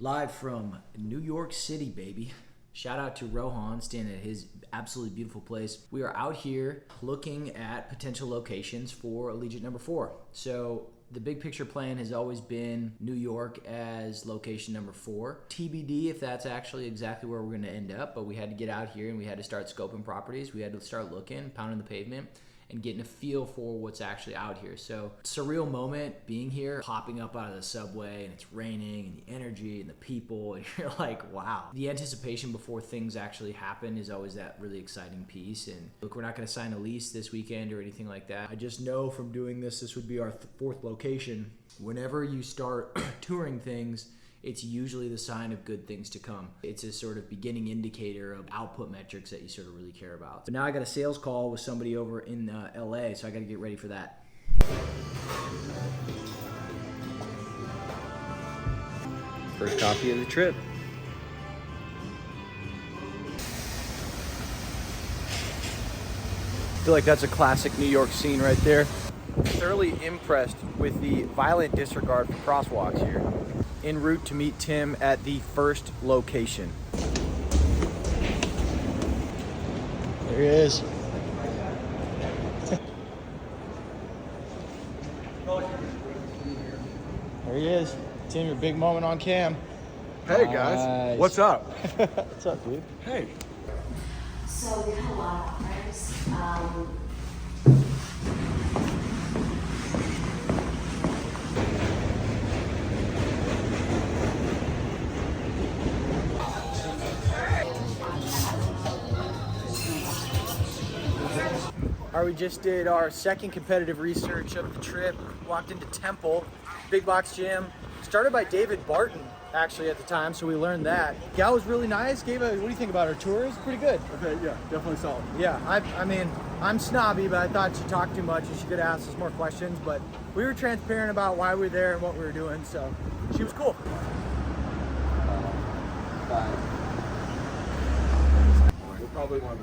Live from New York City, baby. Shout out to Rohan, staying at his absolutely beautiful place. We are out here looking at potential locations for Allegiate number 4. So the big picture plan has always been New York as location number 4. TBD if that's actually exactly where we're going to end up, but we had to get out here and we had to start scoping properties. We had to start looking, pounding the pavement, and getting a feel for what's actually out here. So surreal moment being here, popping up out of the subway, and it's raining, and the energy and the people, and you're like, wow. The anticipation before things actually happen is always that really exciting piece. And look, we're not gonna sign a lease this weekend or anything like that. I just know from doing this would be our 4th location. Whenever you start touring things, it's usually the sign of good things to come. It's a sort of beginning indicator of output metrics that you sort of really care about. But now I got a sales call with somebody over in LA, so I got to get ready for that. First coffee of the trip. I feel like that's a classic New York scene right there. Thoroughly impressed with the violent disregard for crosswalks here. En route to meet Tim at the first location. There he is. There he is. Tim, your big moment on cam. Hey guys, what's up? What's up, dude? Hey. So we have a lot of offers. All right, we just did our second competitive research of the trip. Walked into Temple, big box gym. Started by David Barton, actually, at the time, so we learned that. Gal was really nice. What do you think about her tour? It was pretty good. Okay, yeah, definitely solid. Yeah, I mean, I'm snobby, but I thought she talked too much and she could ask us more questions, but we were transparent about why we were there and what we were doing, so she was cool.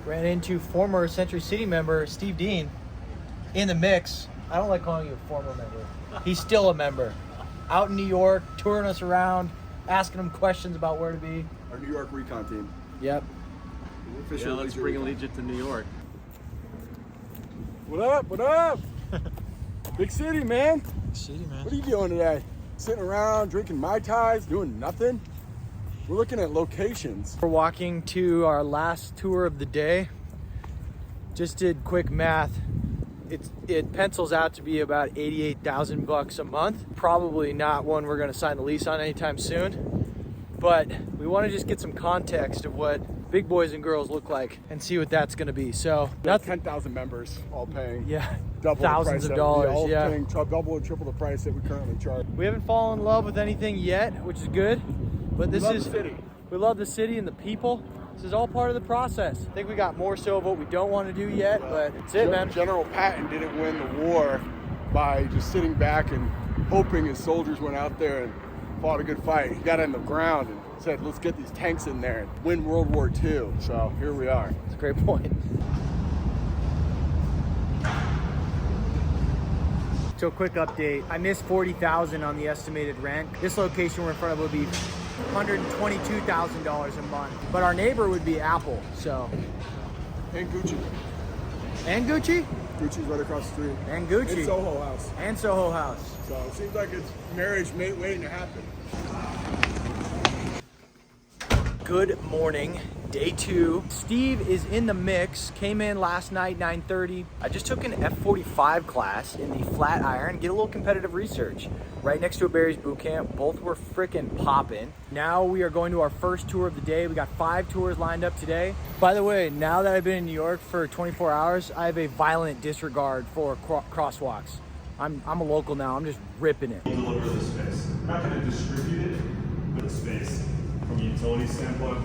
Ran into former Century City member Steve Dean in the mix. I don't like calling you a former member. He's still a member. Out in New York, touring us around, asking him questions about where to be. Our New York recon team. Yep. Yeah, let's bring Allegiate to New York. What up? What up? Big city, man. Big city, man. What are you doing today? Sitting around, drinking Mai Tais, doing nothing? We're looking at locations. We're walking to our last tour of the day. Just did quick math. It pencils out to be about $88,000 a month. Probably not one we're gonna sign the lease on anytime soon. But we wanna just get some context of what big boys and girls look like and see what that's gonna be. So that's 10,000 members all paying. Yeah, double thousands of dollars. All yeah, paying double and triple the price that we currently charge. We haven't fallen in love with anything yet, which is good. But this is, the city. We love the city and the people. This is all part of the process. I think we got more so of what we don't want to do yet, but that's it, man. General Patton didn't win the war by just sitting back and hoping his soldiers went out there and fought a good fight. He got on the ground and said, let's get these tanks in there and win World War II. So here we are. That's a great point. So a quick update. I missed $40,000 on the estimated rent. This location we're in front of would be $122,000 a month. But our neighbor would be Apple, so. And Gucci. And Gucci? Gucci's right across the street. And Gucci. And Soho House. And Soho House. So it seems like it's marriage waiting to happen. Good morning, day 2. Steve is in the mix, came in last night, 9:30. I just took an F45 class in the flat iron, get a little competitive research. Right next to a Barry's boot camp, both were freaking popping. Now we are going to our first tour of the day. We got 5 tours lined up today. By the way, now that I've been in New York for 24 hours, I have a violent disregard for crosswalks. I'm a local now, I'm just ripping it. Deliver the space. I'm not going to distribute it, but the space. From a utility standpoint,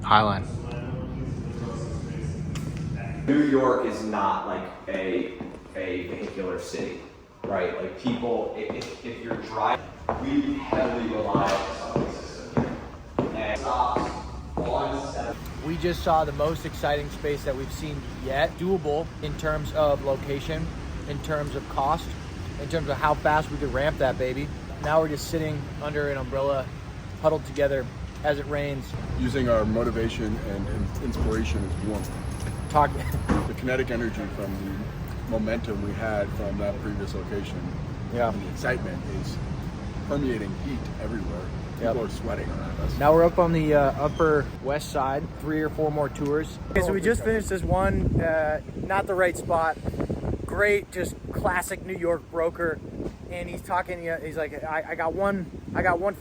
Highline. New York is not like a vehicular city, right? Like people, if you're driving, we heavily rely on the subway system here. And stops on 7. We just saw the most exciting space that we've seen yet. Doable in terms of location, in terms of cost, in terms of how fast we could ramp that baby. Now we're just sitting under an umbrella, huddled together as it rains. Using our motivation and inspiration as warmth. Talk. The kinetic energy from the momentum we had from that previous location. Yeah. And the excitement is permeating heat everywhere. People are sweating around us. Now we're up on the upper west side, 3 or 4 more tours. Okay, so we just finished this one, not the right spot. Great, just classic New York broker. And he's talking, he's like, I got one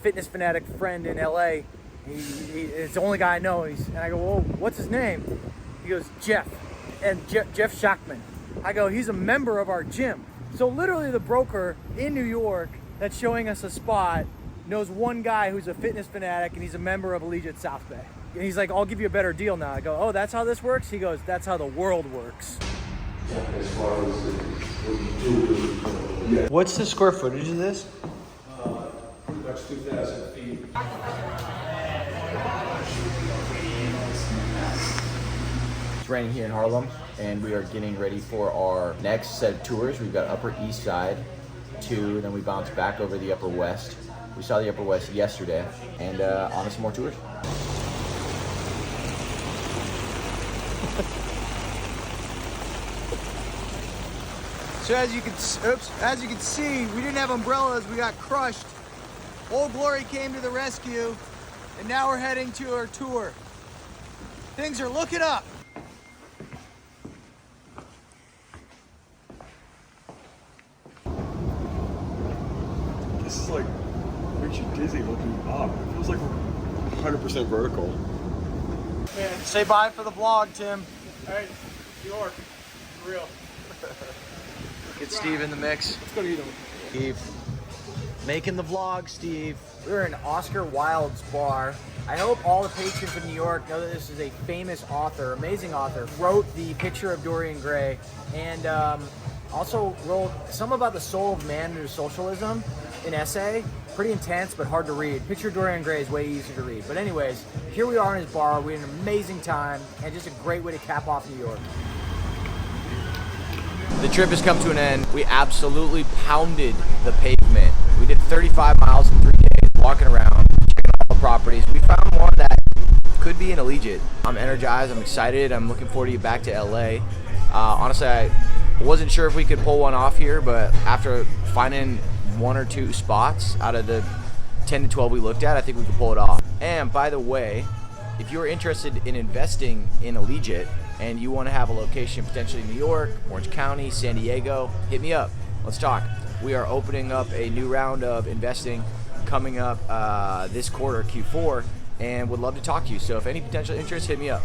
fitness fanatic friend in LA. It's the only guy I know. And I go, well, what's his name? He goes, Jeff. And Jeff Schachman. I go, he's a member of our gym. So literally the broker in New York that's showing us a spot knows one guy who's a fitness fanatic, and he's a member of Allegiate South Bay. And he's like, I'll give you a better deal now. I go, oh, that's how this works? He goes, that's how the world works. As far as what you do, What's the square footage of this? pretty much 2,000 feet. It's raining here in Harlem, and we are getting ready for our next set of tours. We've got Upper East Side, 2, and then we bounce back over the Upper West. We saw the Upper West yesterday, and on to some more tours. So as you can see, we didn't have umbrellas. We got crushed. Old Glory came to the rescue, and now we're heading to our tour. Things are looking up. This is like, makes you dizzy looking up. It feels like we're 100% vertical. Man, say bye for the vlog, Tim. Hey, New York, for real. Get Steve in the mix. Let's go to eat them. Steve. Making the vlog, Steve. We're in Oscar Wilde's bar. I hope all the patrons of New York know that this is a famous author, amazing author. Wrote The Picture of Dorian Gray, and also wrote some about the soul of man under socialism, an essay. Pretty intense, but hard to read. Picture of Dorian Gray is way easier to read. But anyways, here we are in his bar. We had an amazing time, and just a great way to cap off New York. The trip has come to an end. We absolutely pounded the pavement. We did 35 miles in 3 days, walking around, checking all the properties. We found one that could be an Allegiate. I'm energized, I'm excited, I'm looking forward to get back to LA. Honestly, I wasn't sure if we could pull one off here, but after finding 1 or 2 spots out of the 10 to 12 we looked at, I think we could pull it off. And by the way, if you're interested in investing in Allegiate, and you want to have a location potentially in New York, Orange County, San Diego, hit me up. Let's talk. We are opening up a new round of investing coming up this quarter, Q4, and would love to talk to you. So if any potential interest, hit me up.